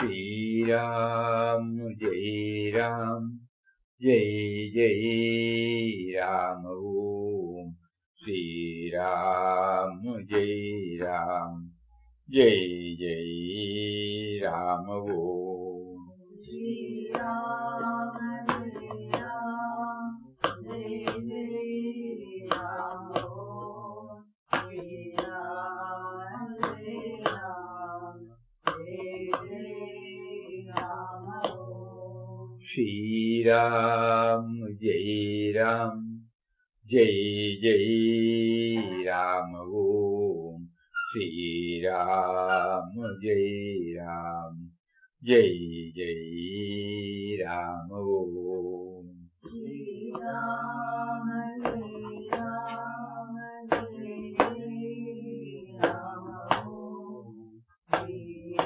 Shri Ram Jai Jai Ram Om Shri Ram Jai Jai Ram Om Shri Ram Jai Jai Ram Om Shri Ram Jai Ram Om Shri Ram Jai Jai Ram Om Shri Ram Jai Jai Ram Om Shri Ram Jai Ram Om Shri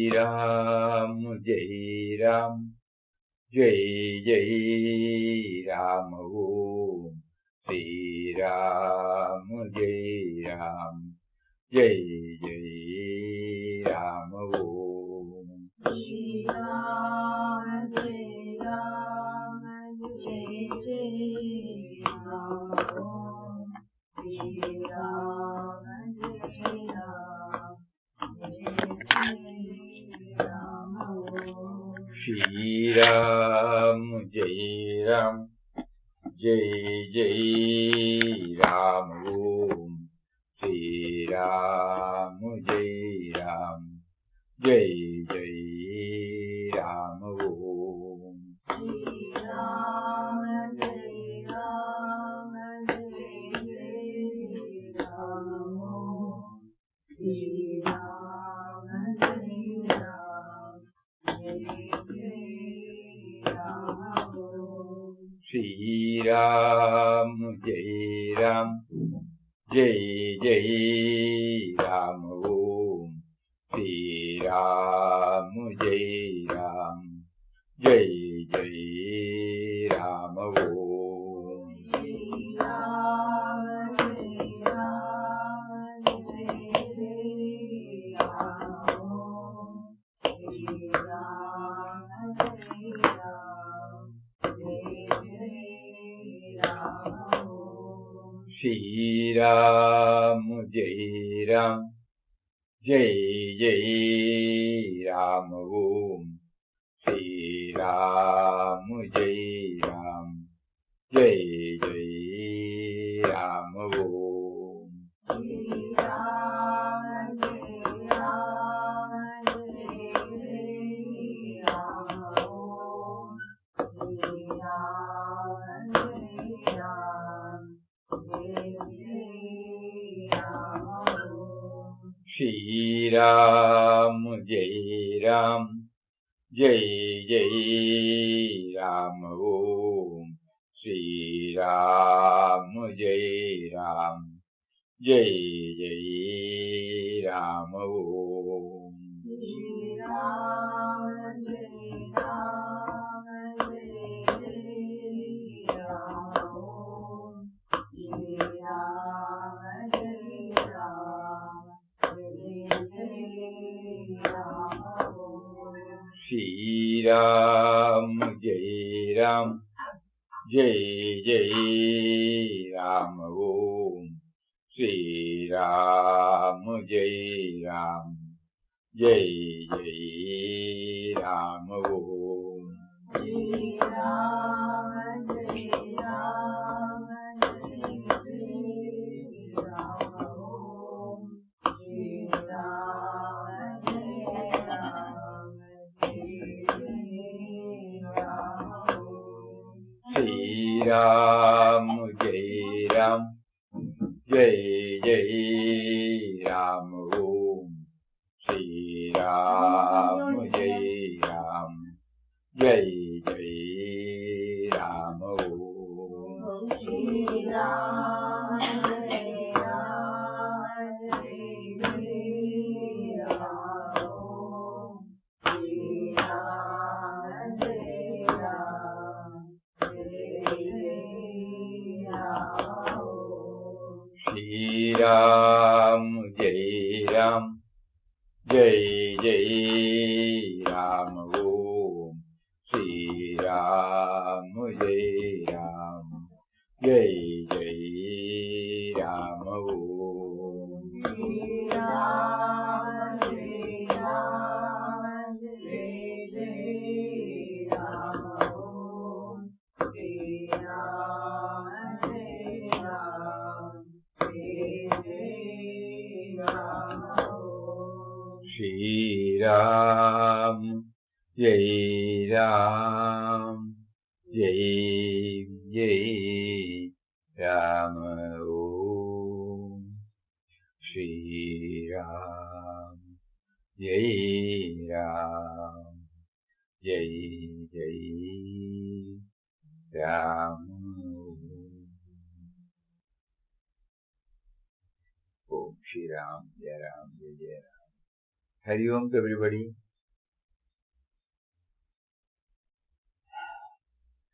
Ram Jai Ram Om Shri Ram Jai Jai Ram Om Shri Ram Jai Jai Ram Om Shri Ram Jai Jai Ram Om Shri Ram Jai Ram Om Shri Ram Jai Jai Ram Om Shri Ram Jai Jai Ram Om Shri Ram Jai Ram Om Shri Ram Jai Ram Om Shri Ram Jai Jai Ram Om Shri Ram Jai Jai Ram Om Shri Ram Jai Ram Om Shri Ram Jai Ram Om Shri Ram Jai Ram Om Shri Ram Jai Jai Ram Om Shri Ram Jai Ram Om Shri Ram Jai Ram Om Shri Ram Jai Jai Ram Om Shri Ram Jai Jai Ram Om Shri Ram Jai Ram Om Shri Ram Jai Ram Om Shri Ram Jai Jai Ram Om Shri Ram Jai Jai Ram Om Shri Ram Jai Ram Om Shri Ram Jai Ram Om Shri Ram Jai Ram Om Shri Ram Jai Jai Ram Om Shri Ram Jai Ram Om Shri Ram Jai Ram Om Shri Ram, Jai Ram, Jai Jai Ram Om. Shri Ram, Jai Ram, Jai Jai Ram Om. Shri Ram, Shri Ram, Jai Jai Ram Om. Shri Ram, Shri Ram, Jai Jai Ram Om. Shri Ram, Jai Ram, Jai Jai Ram Om. Shri Ram, Jai Ram, Jai Jai Ram Om. Om Shri Ram, Jai Ram, Jai Jai Ram. Hari Om to everybody.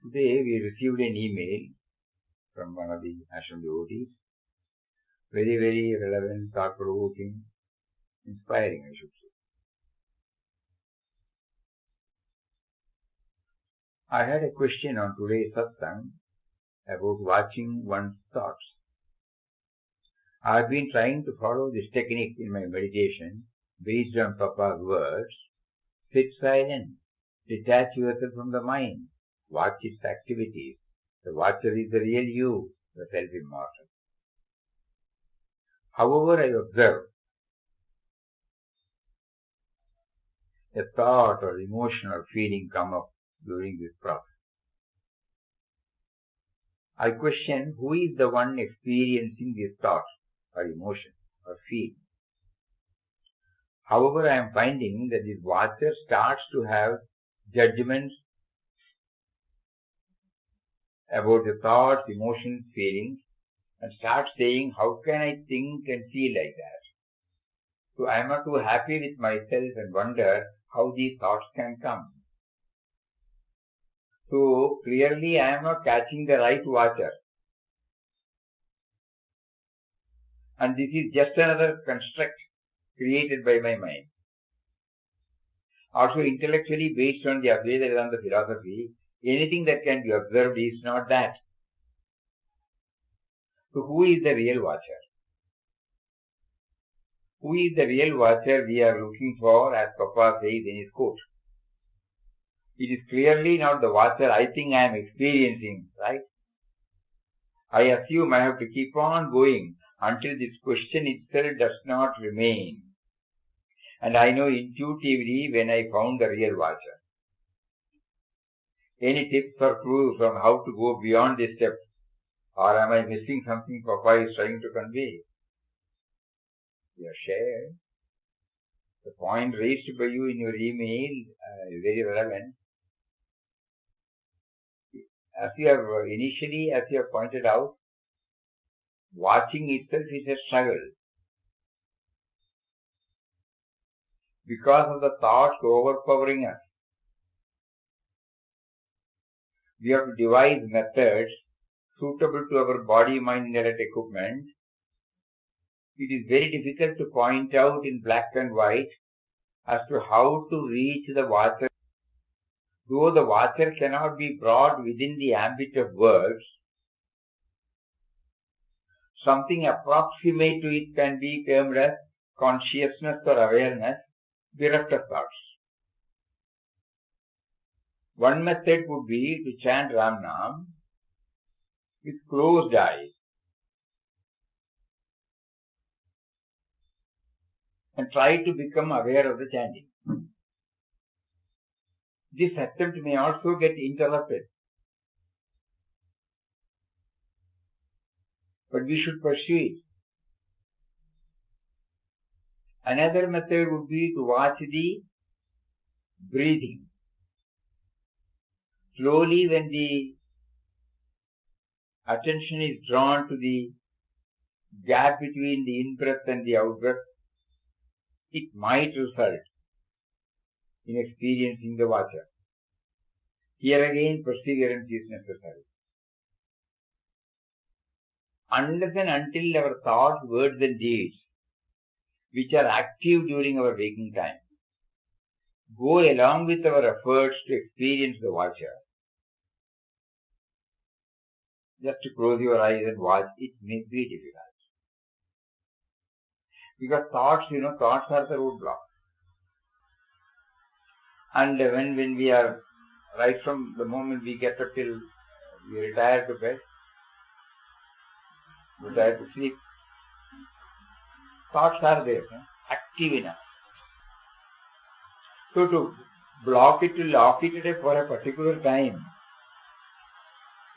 Today we received an email from one of the ashram devotees. Very, very relevant, thought-provoking, inspiring, I should say. I had a question on today's satsang about watching one's thoughts. I have been trying to follow this technique in my meditation based on Papa's words. Sit silent, detach yourself from the mind, watch its activities. The watcher is the real you, the self-immortal. However, I observe a thought or emotion or feeling come up during this process. I question who is the one experiencing these thoughts or emotion or feeling. However, I am finding that this watcher starts to have judgments about the thoughts, emotions, feelings, and starts saying, how can I think and feel like that? So I am not too happy with myself and wonder how these thoughts can come. So clearly I am not catching the right watcher. And this is just another construct created by my mind. Also intellectually based on the Advaita Vedanta philosophy, anything that can be observed is not that. So who is the real watcher? Who is the real watcher we are looking for, as Papa says in his quote? It is clearly not the watcher I think I am experiencing, right? I assume I have to keep on going until this question itself does not remain. And I know intuitively when I found the real watcher. Any tips or clues on how to go beyond this step? Or am I missing something Papa is trying to convey? Yes, share. The point raised by you in your email is very relevant. As you have pointed out, watching itself is a struggle. Because of the thoughts overpowering us, we have to devise methods suitable to our body, mind, intellect equipment. It is very difficult to point out in black and white as to how to reach the watcher. Though the watcher cannot be brought within the ambit of words, something approximate to it can be termed as consciousness or awareness, bereft of thoughts. One method would be to chant Ram Nam with closed eyes and try to become aware of the chanting. This attempt may also get interrupted, but we should pursue it. Another method would be to watch the breathing. Slowly, when the attention is drawn to the gap between the in-breath and the out-breath, it might result in experiencing the watcher. Here again, perseverance is necessary. unless and until our thoughts, words and deeds, which are active during our waking time, go along with our efforts to experience the watcher, just to close your eyes and watch, it may be difficult. Because thoughts are the roadblock. And when we are, right from the moment we get up till we retire to bed, retire to sleep, thoughts are there, active enough. So to block it, to lock it for a particular time,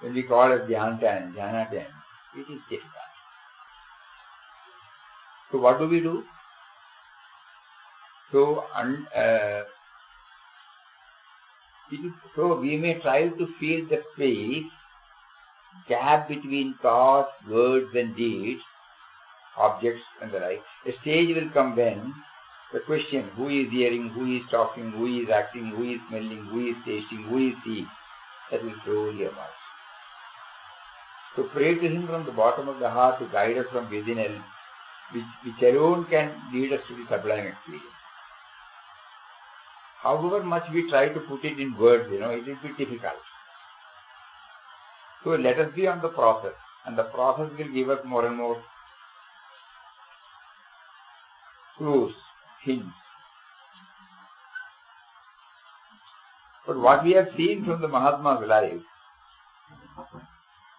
when we call it jhana time, it is difficult. So what do we do? So we may try to fill the space, gap between thoughts, words and deeds, objects and the like. A stage will come when the question, who is hearing, who is talking, who is acting, who is smelling, who is tasting, who is seeing, that will slowly emerge. So pray to Him from the bottom of the heart to guide us from within, which alone can lead us to the sublime experience. However much we try to put it in words, it will be difficult. So let us be on the process, and the process will give us more and more clues, hints. But what we have seen from the Mahatma's life,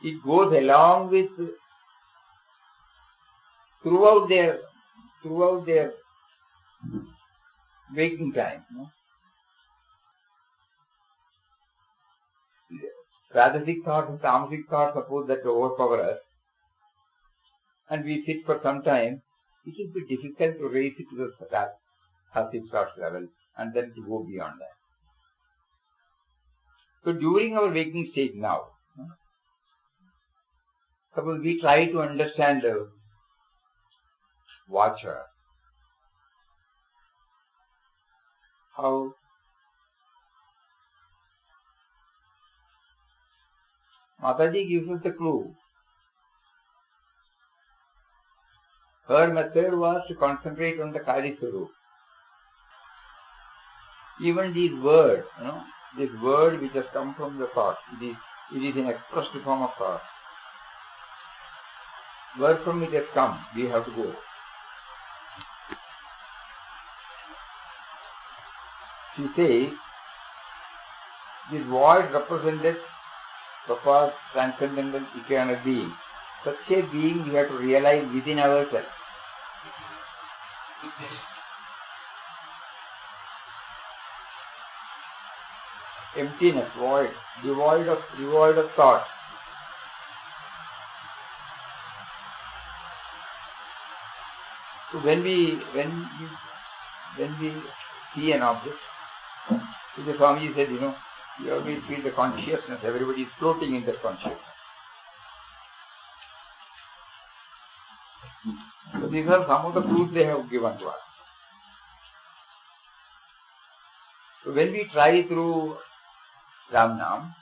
it goes along with throughout their waking time. Rajasic thoughts and tamasic thoughts, suppose that overpower us, and we sit for some time, it will be difficult to raise it to the rajasic thoughts level and then to go beyond that. So during our waking stage now, suppose we try to understand the watcher, how Mataji gives us the clue. Her method was to concentrate on the Kali Swarup. Even these words, this word which has come from the thought, it is an expressed form of thought. Where from it has come, we have to go. She says, this void represented Papa's transcendental eternal being. Such a being we have to realize within ourselves. Emptiness, void, devoid of thought. So when we see an object, the Swamiji said, you always feel the consciousness, everybody is floating in that consciousness. So these are some of the clues they have given to us. So when we try through Ram Nam,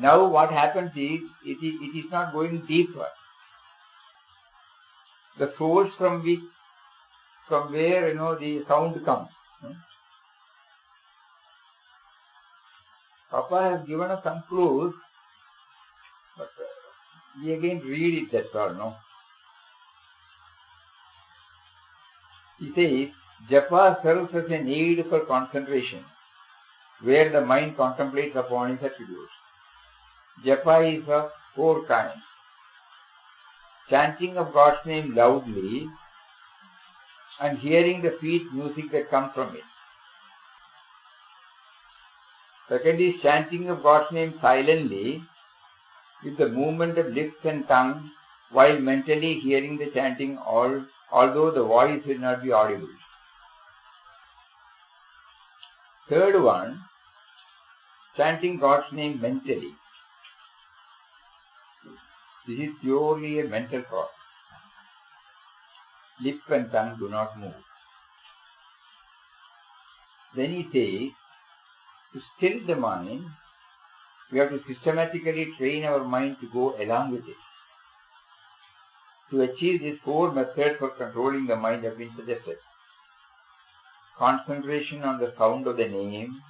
now what happens is, it is not going deeper. The source from where the sound comes. Papa has given us some clues, but we again read it, that's all, no? He says, Japa serves as a need for concentration, where the mind contemplates upon its attributes. Japa is of 4 kinds. Chanting of God's name loudly and hearing the sweet music that comes from it. Second is chanting of God's name silently with the movement of lips and tongue while mentally hearing the chanting although the voice will not be audible. Third one, chanting God's name mentally. This is purely a mental thought. Lip and tongue do not move. Then he says, to still the mind, We have to systematically train our mind to go along with it. To achieve this, 4 methods for controlling the mind have been suggested. Concentration on the sound of the name,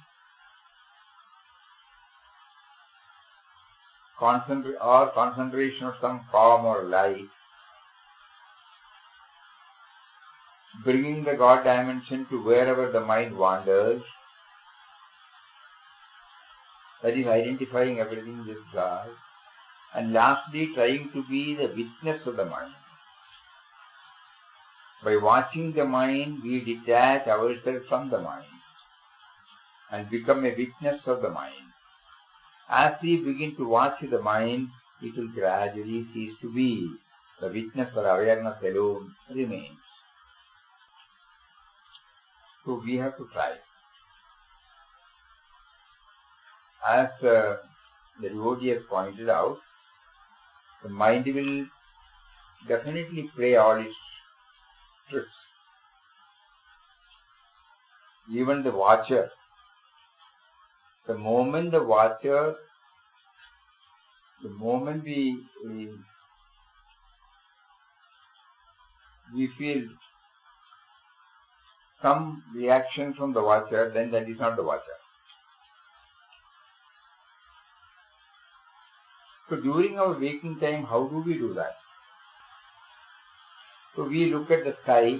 concentration on some form or light, bringing the God dimension to wherever the mind wanders, that is identifying everything with God, and lastly trying to be the witness of the mind. By watching the mind, we detach ourselves from the mind and become a witness of the mind. As we begin to watch the mind, it will gradually cease to be. The witness or awareness alone remains. So we have to try. As the devotee has pointed out, the mind will definitely play all its tricks. Even the watcher, the moment we feel some reaction from the watcher, then that is not the watcher. So during our waking time, how do we do that? So we look at the sky.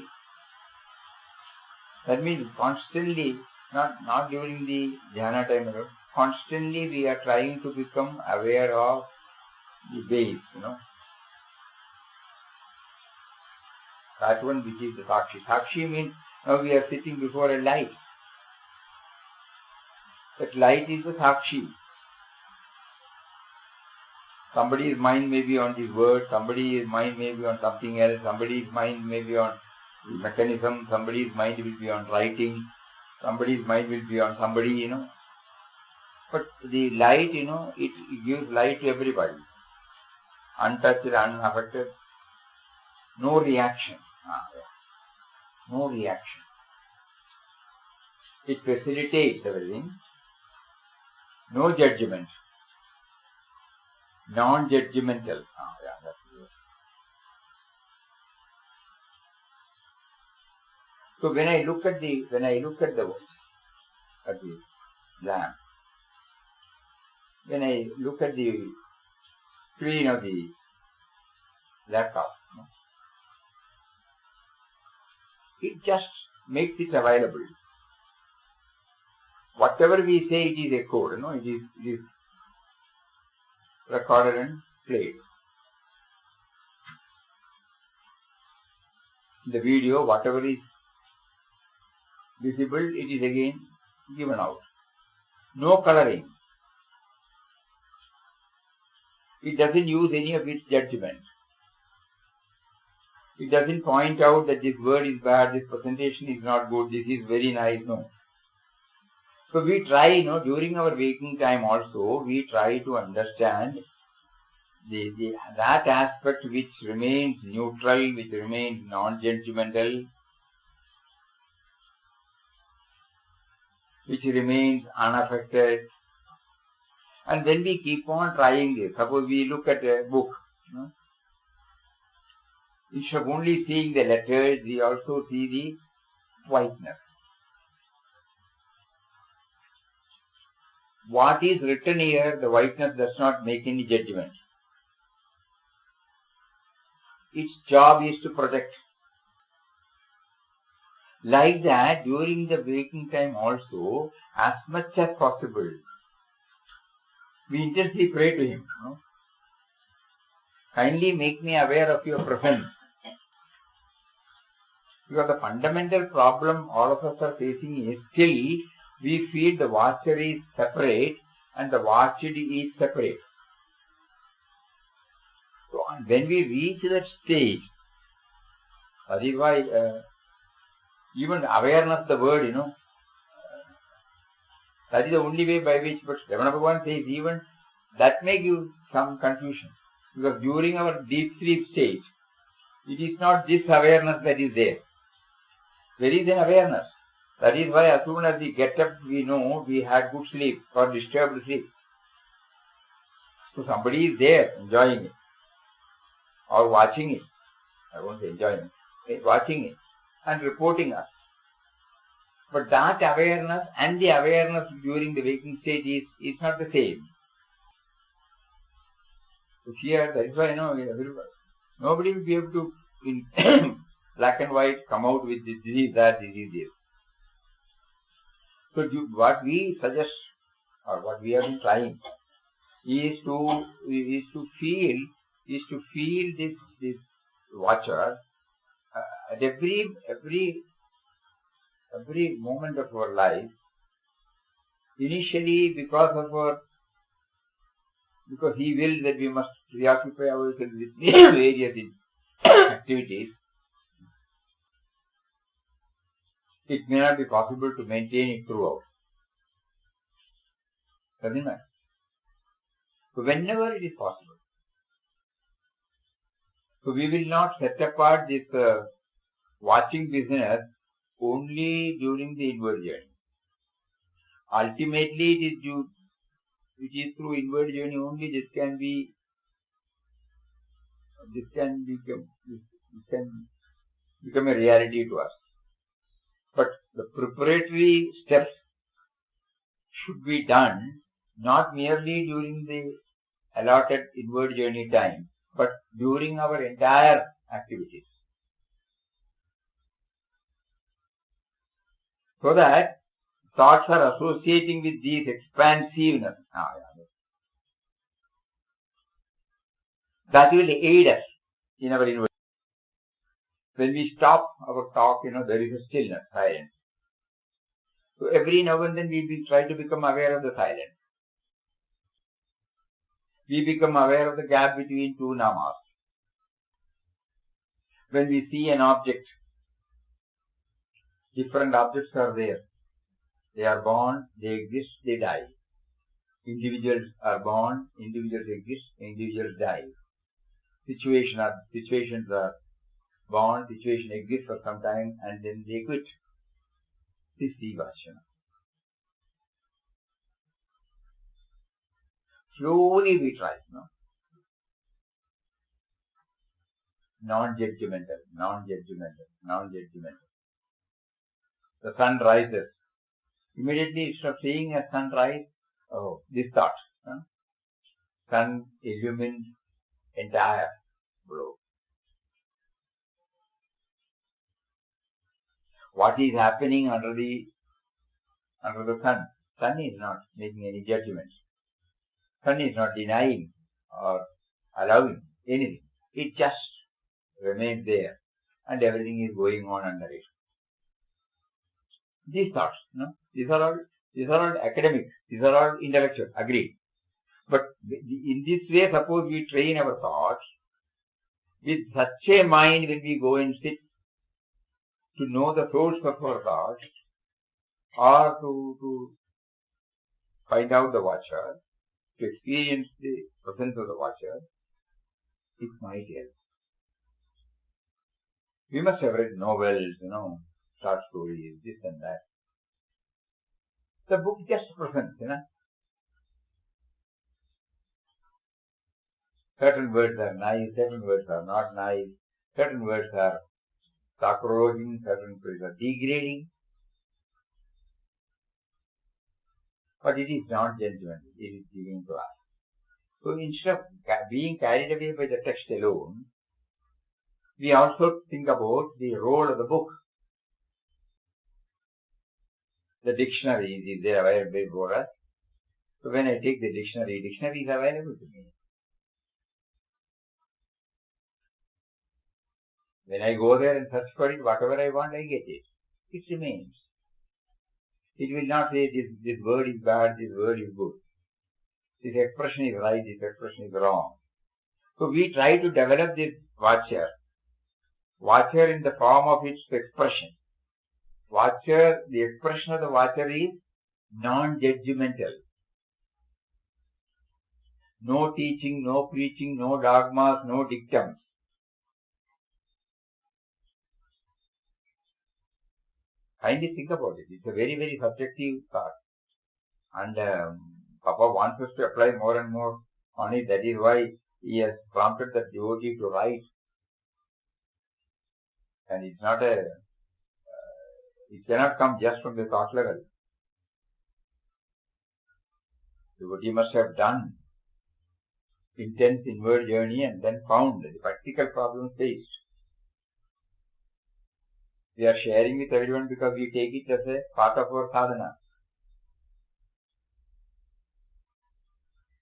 That means constantly, not during the dhyana time, constantly we are trying to become aware of the base, That one which is the Sakshi. Sakshi means now we are sitting before a light. That light is the Sakshi. Somebody's mind may be on this word, somebody's mind may be on something else, somebody's mind may be on the mechanism, somebody's mind will be on writing, somebody's mind will be on somebody, But the light, it gives light to everybody. Untouched, unaffected, no reaction. No reaction. It facilitates everything. No judgment. Non-judgmental. That's it. So when I look at the lamp, when I look at the screen of the laptop, it just makes it available. Whatever we say, it is echoed, it is recorded and played. The video, whatever is visible, it is again given out. No coloring. It doesn't use any of its judgment. It doesn't point out that this word is bad, this presentation is not good, this is very nice, no. So we try, during our waking time also, we try to understand that aspect which remains neutral, which remains non-judgmental, which remains unaffected. And then we keep on trying this. Suppose we look at a book. Instead of only seeing the letters, we also see the whiteness. What is written here, the whiteness does not make any judgment. Its job is to protect. Like that, during the waking time also, as much as possible, we intensely pray to Him. Kindly make me aware of your presence. Because the fundamental problem all of us are facing is still we feel the watcher is separate and the watched is separate. So when we reach that stage, that is why even awareness of the word, that is the only way by which, but Ramana Bhagavan says even that may give some confusion. Because during our deep sleep stage, it is not this awareness that is there. There is an awareness. That is why as soon as we get up, we know we had good sleep or disturbed sleep. So somebody is there enjoying it or watching it. I won't say enjoying it, watching it and reporting us. But that awareness and the awareness during the waking stage is not the same. So here, that is why nobody will be able to, in black and white, come out with this is that, this is this. So what we suggest, or what we have been trying, is to feel this watcher at every moment of our life. Initially, because he wills that we must preoccupy ourselves with various activities, it may not be possible to maintain it throughout. Doesn't matter. So whenever it is possible. So we will not set apart this watching business only during the inward journey. Ultimately, it is through inward journey only this can become a reality to us. But the preparatory steps should be done not merely during the allotted inward journey time, but during our entire activities. So that thoughts are associating with these expansiveness. That will aid us in our inward. When we stop our talk, there is a stillness, silence. So every now and then we will try to become aware of the silence. We become aware of the gap between two namas. When we see an object, different objects are there. They are born, they exist, they die. Individuals are born, individuals exist, individuals die. Situations are born, situation exists for some time, and then they quit. This is Vashana. Slowly we try, non-judgmental. The sun rises. Immediately, instead of seeing a sunrise, this thought. Sun illumines entire globe. What is happening under the sun? Sun is not making any judgments. Sun is not denying or allowing anything. It just remains there, and everything is going on under it. These thoughts, these are all academic. These are all intellectual. Agreed. But in this way, suppose we train our thoughts with such a mind when we go and sit to know the source of our thoughts, or to find out the watcher, to experience the presence of the watcher, it might help. We must have read novels, short stories, this and that. The book just presents, Certain words are nice, certain words are not nice, certain words are sacrilege, certain words are degrading. But it is not judgment, it is giving to us. So instead of being carried away by the text alone, we also think about the role of the book. The dictionary is there available for us. So when I take the dictionary is available to me. When I go there and search for it, whatever I want, I get it. It remains. It will not say this word is bad, this word is good. This expression is right, this expression is wrong. So we try to develop this watcher in the form of its expression. The expression of the watcher is non-judgmental. No teaching, no preaching, no dogmas, no dictums. Kindly think about it. It's a very, very subjective thought. And Papa wants us to apply more and more on it. That is why he has prompted the devotee to write. And it's not it cannot come just from the thought level. The devotee must have done intense inward journey and then found the practical problems faced. We are sharing with everyone because we take it as a part of our sadhana.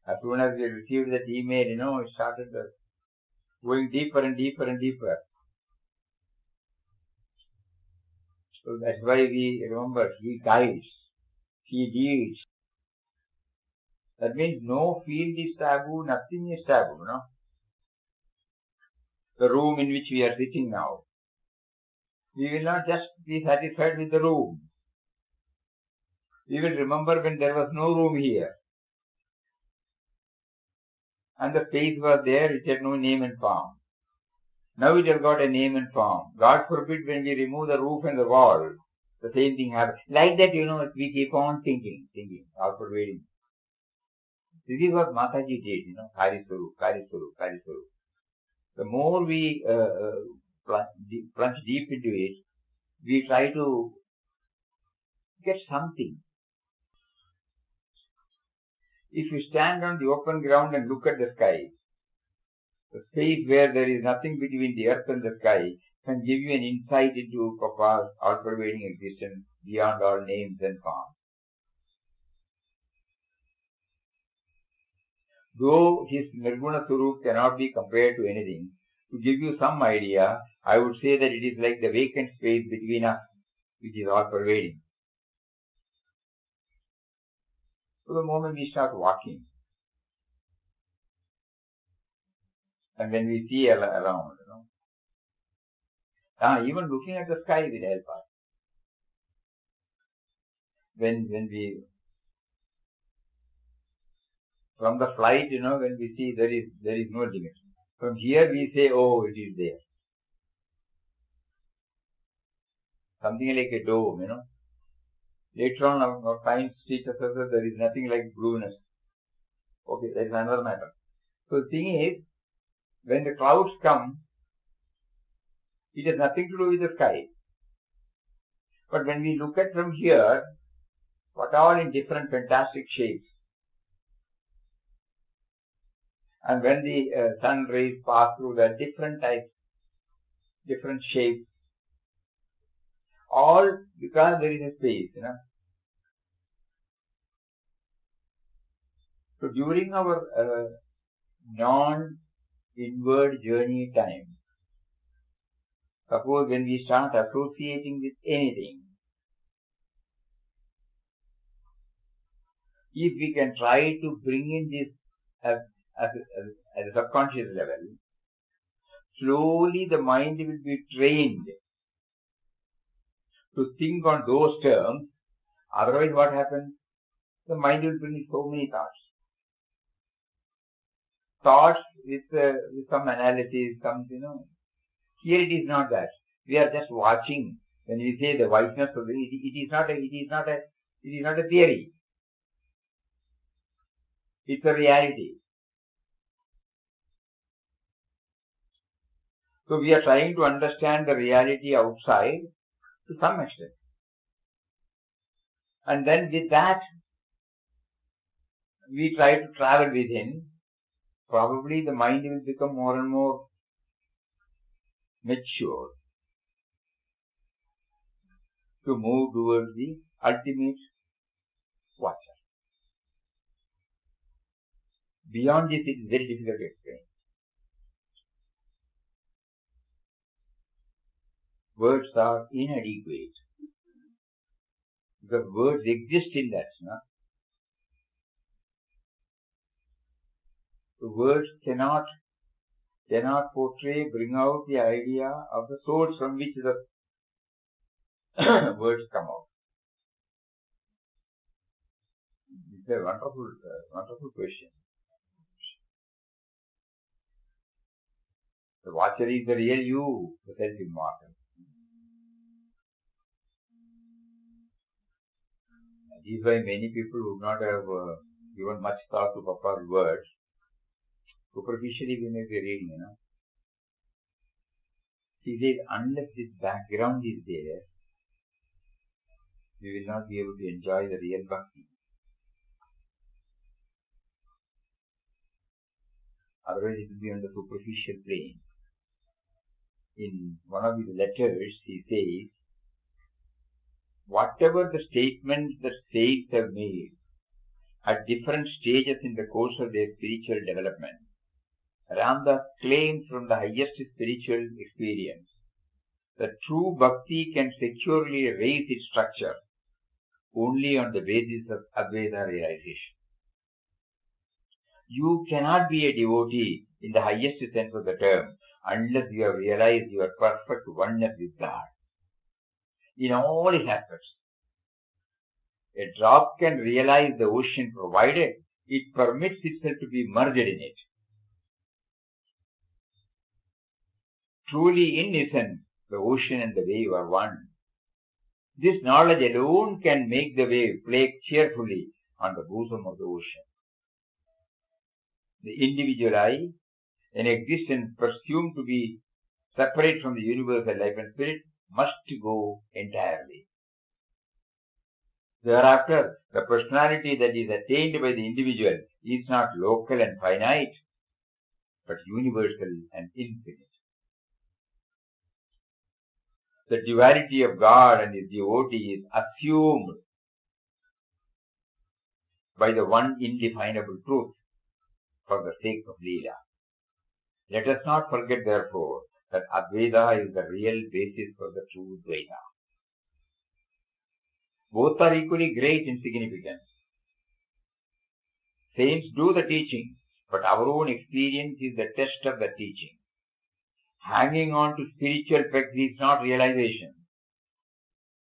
As soon as we received that email, it started going deeper and deeper and deeper. So that's why we remember, he guides, he leads. That means no field is taboo, nothing is taboo, The room in which we are sitting now. We will not just be satisfied with the room. We will remember when there was no room here. And the space was there, it had no name and form. Now it has got a name and form. God forbid when we remove the roof and the wall, the same thing happens. Like that, we keep on thinking, all pervading. This is what Mataji did, Kari Swarup. The more we plunge deep into it, we try to get something. If you stand on the open ground and look at the sky, the space where there is nothing between the earth and the sky can give you an insight into Papa's all-pervading existence beyond all names and forms. Though his Nirguna Swarup cannot be compared to anything, to give you some idea, I would say that it is like the vacant space between us, which is all-pervading. So the moment we start walking, and when we see around, even looking at the sky will help us. When we, from the flight, when we see there is no limit. From here we say, oh, it is there. Something like a dome, Later on, our science teaches us that there is nothing like blueness. Okay, that is another matter. So the thing is, when the clouds come, it has nothing to do with the sky. But when we look at from here, what all in different fantastic shapes. And when the sun rays pass through the different types, different shapes, all because there is a space, So during our non-inward journey time, suppose when we start associating with anything, if we can try to bring in this at a subconscious level, slowly the mind will be trained to think on those terms. Otherwise what happens? The mind will bring so many thoughts. Thoughts with some analysis, Here it is not that. We are just watching. When we say the wiseness of it is not a theory. It's a reality. So we are trying to understand the reality outside to some extent. And then with that, we try to travel within. Probably the mind will become more and more mature to move towards the ultimate watcher. Beyond this, it is very difficult to explain. Words are inadequate because words exist in that. The words cannot portray, bring out the idea of the source from which the words come out. It's a wonderful question. The watcher is the real you, the self-immortal. That is why many people would not have given much thought to Papa's words. Superficially we may be reading, She says, unless this background is there, we will not be able to enjoy the real bhakti. Otherwise it will be on the superficial plane. In one of his letters, he says, whatever the statements that saints have made at different stages in the course of their spiritual development, Ramdas claims from the highest spiritual experience that true bhakti can securely raise its structure only on the basis of Advaita realization. You cannot be a devotee in the highest sense of the term unless you have realized your perfect oneness with God in all its aspects. A drop can realize the ocean provided it permits itself to be merged in it. Truly, in essence, the ocean and the wave are one. This knowledge alone can make the wave play cheerfully on the bosom of the ocean. The individual I, an existence presumed to be separate from the universal life and spirit, must go entirely. Thereafter, the personality that is attained by the individual is not local and finite, but universal and infinite. The duality of God and His devotee is assumed by the one indefinable truth for the sake of Leela. Let us not forget, therefore, that Advaita is the real basis for the true Dvaita. Both are equally great in significance. Saints do the teaching, but our own experience is the test of the teaching. Hanging on to spiritual facts is not realization.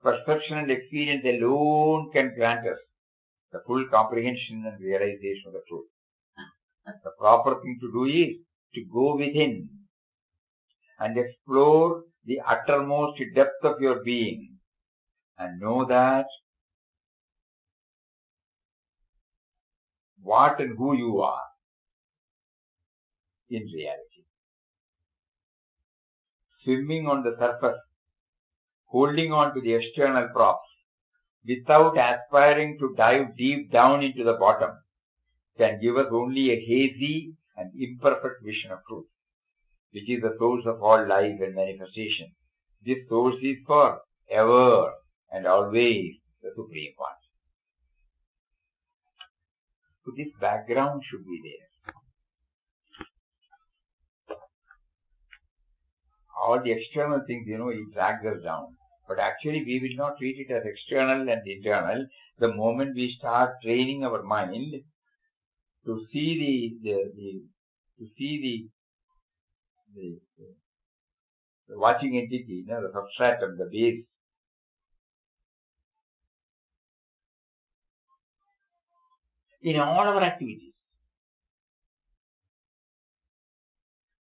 Perception and experience alone can grant us the full comprehension and realization of the truth. The proper thing to do is to go within and explore the uttermost depth of your being and know that what and who you are in reality. Swimming on the surface, holding on to the external props, without aspiring to dive deep down into the bottom, can give us only a hazy and imperfect vision of truth, which is the source of all life and manifestation. This source is for ever and always the Supreme One. So this background should be there. All the external things, it drags us down. But actually we will not treat it as external and internal the moment we start training our mind to see the watching entity, the substratum, the base. In all our activities.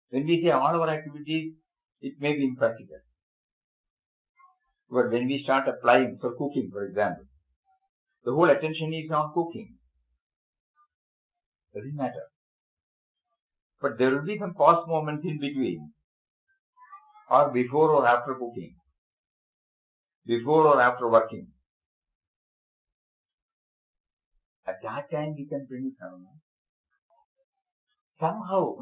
When we say all our activities, it may be impractical. But when we start applying for cooking, for example, the whole attention is on cooking. Doesn't matter. But there will be some pause moments in between, or before or after cooking, before or after working. At that time we can bring it down. Somehow,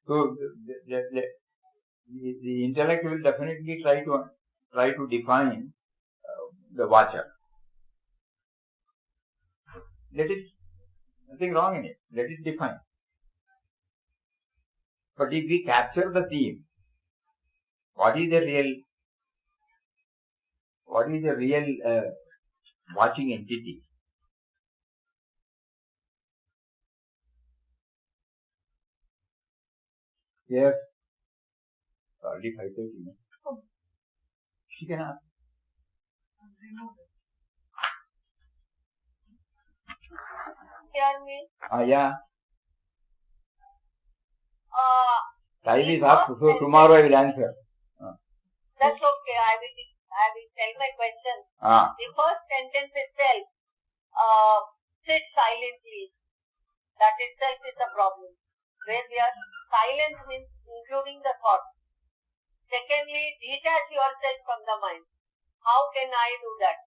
So the intellect will definitely try to define the watcher. Let it, nothing wrong in it. Let it define. But if we capture the theme, what is the real watching entity? Yes. Already 5:30. Oh. She can ask. Hear me? Yeah. Uh, Time is up, so tomorrow I will answer. That's okay. I will tell my question. Ah. The first sentence itself, sit silently. That itself is a problem. Where we are silent means including the thought. Secondly, detach yourself from the mind. How can I do that?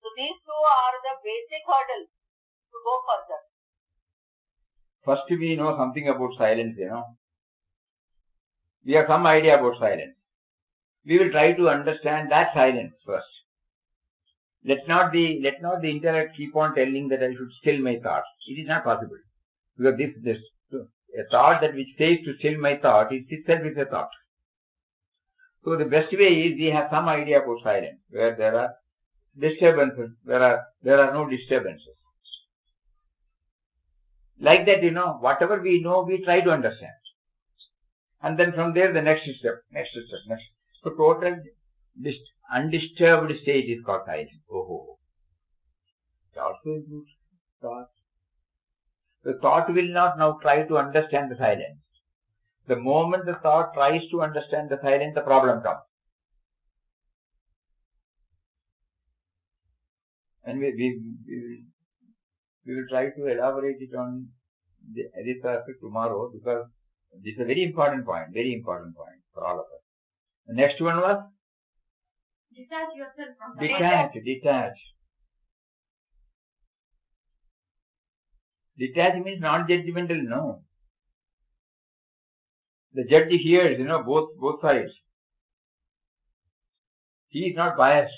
So these two are the basic hurdles to go further. First we know something about silence, We have some idea about silence. We will try to understand that silence first. Let not the intellect keep on telling that I should still my thoughts. It is not possible. Because a thought that which says to still my thought is itself is a thought. So the best way is we have some idea about silence, where there are disturbances, there are no disturbances. Like that, whatever we know, we try to understand. And then from there, the next step. So total undisturbed state is called silence. Oh. It also includes thought. The thought will not now try to understand the silence. The moment the thought tries to understand the silence, the problem comes. And we will try to elaborate it on this aspect tomorrow, because this is a very important point for all of us. The next one was? Detach yourself from the Detach. Detach means non-judgmental, no. The judge hears, both sides. He is not biased.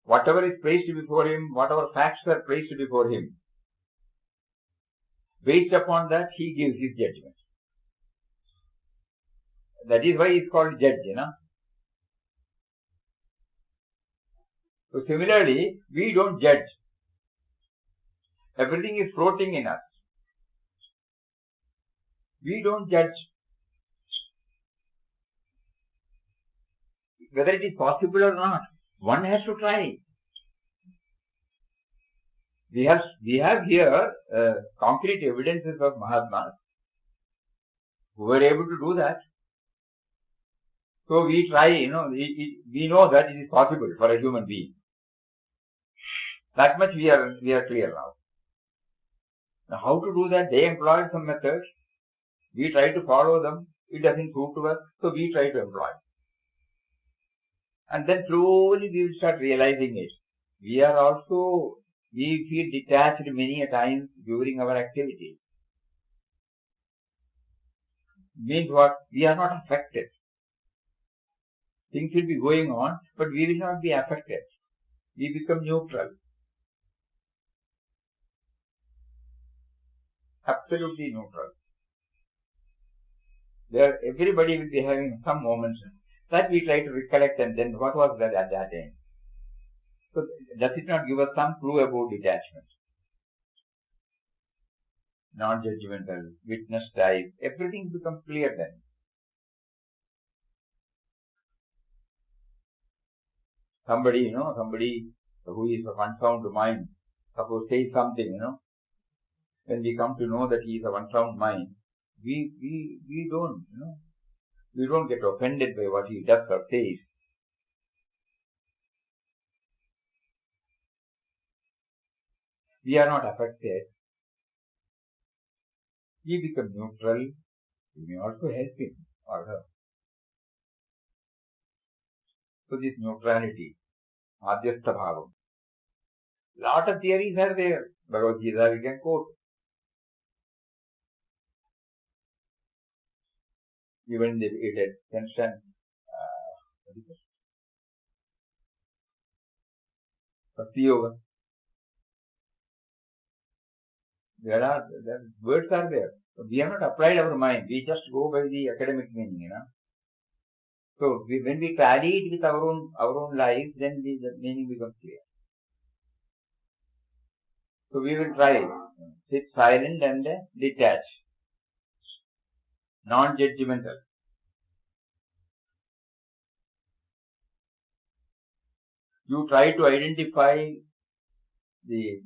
Whatever is placed before him, whatever facts are placed before him, based upon that, he gives his judgment. That is why he is called judge, So similarly, we don't judge. Everything is floating in us. We don't judge. Whether it is possible or not, one has to try. We have here concrete evidences of Mahatmas who were able to do that. So we try, we know that it is possible for a human being. That much we are clear now. Now how to do that? They employed some methods. We try to follow them. It doesn't prove to us, so we try to employ. And then slowly we will start realizing it. We feel detached many a times during our activities. Means what? We are not affected. Things will be going on, but we will not be affected. We become neutral. Absolutely neutral. Everybody will be having some moments that we try to recollect, and then what was that at that time? So does it not give us some clue about detachment? Non-judgmental, witness type, everything becomes clear then. Somebody who is of unsound mind, suppose says something, when we come to know that he is of unsound mind, we don't get offended by what he does or says. We are not affected. We become neutral. We may also help him or her. So this neutrality, Madhyastha Bhavam. Lot of theories are there. Bhagavad Gita we can quote. Even it had constant Bhakti Yoga. Words are there. So we have not applied our mind. We just go by the academic meaning, So when we tally it with our own life, then the meaning becomes clear. So we will try. Sit silent and detach. Non-judgmental. You try to identify the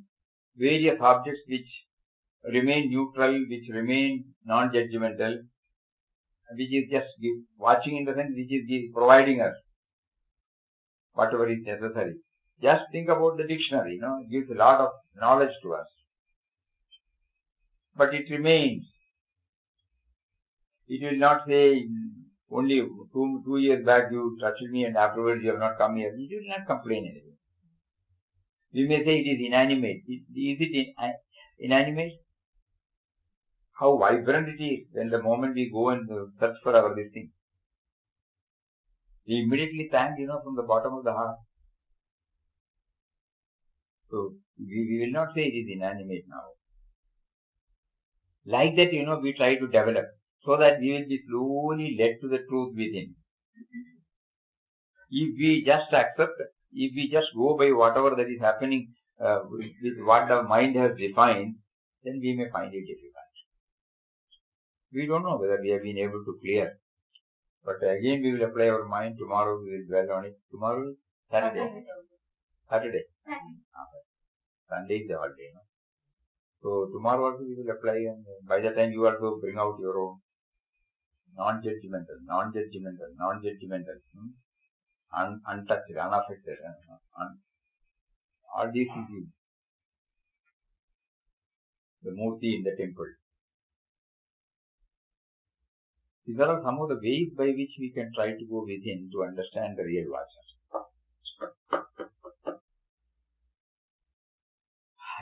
various objects which remain neutral, which remain non-judgmental, which is just watching in the sense which is providing us whatever is necessary. Just think about the dictionary, it gives a lot of knowledge to us. But it remains. It will not say only 2 years back you touched me and afterwards you have not come here. It will not complain anything. We may say it is inanimate. Is it inanimate? How vibrant it is when the moment we go and search for our this thing. We immediately thank, from the bottom of the heart. So, we will not say it is inanimate now. Like that, we try to develop so that we will be slowly led to the truth within. If we just accept, if we just go by whatever that is happening with what the mind has defined, then we may find it difficult. We don't know whether we have been able to clear. But again we will apply our mind. Tomorrow we will dwell on it. Tomorrow is Saturday. Saturday. Sunday is the holiday. So tomorrow also we will apply, and by the time you also bring out your own non-judgmental, untouched, unaffected, all these things. The Murti in the temple. These are some of the ways by which we can try to go within to understand the real Vacha.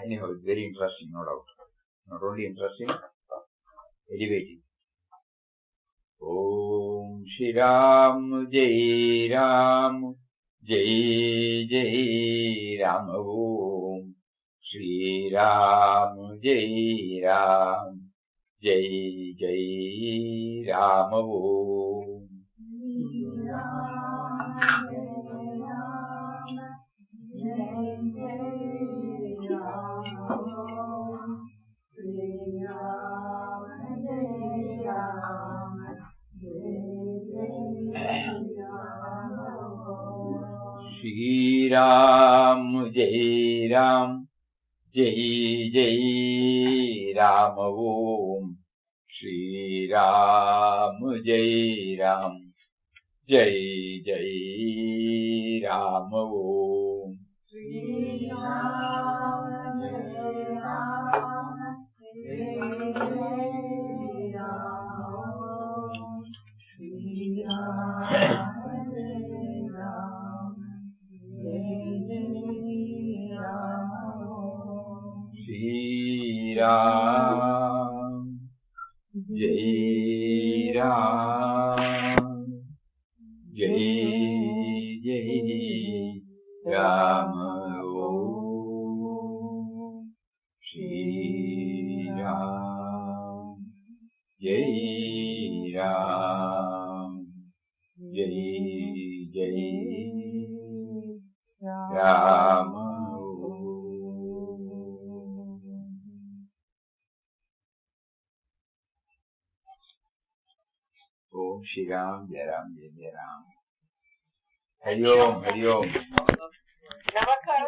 Anyhow, it's very interesting, no doubt. Not only interesting, elevating. Om Shri Ram Jai Ram Jai Jai Ram Om Shri Ram Jai Ram Jai Jai Ram Om Shri Ram Jai Ram Jai Jai Ram Om Shri Ram Jai Ram Jai Jai Ram Om Shri Ram Jai Ram Jai Jai Ram Shri Ram Shri Ram Jai Ram Jai Jai Ram Om Shri Ram Jai Ram Jai Jai Ram Om Shri Ram Jai Ram Jai Jai Ram. Hari Om, Hari Om. Namaskar.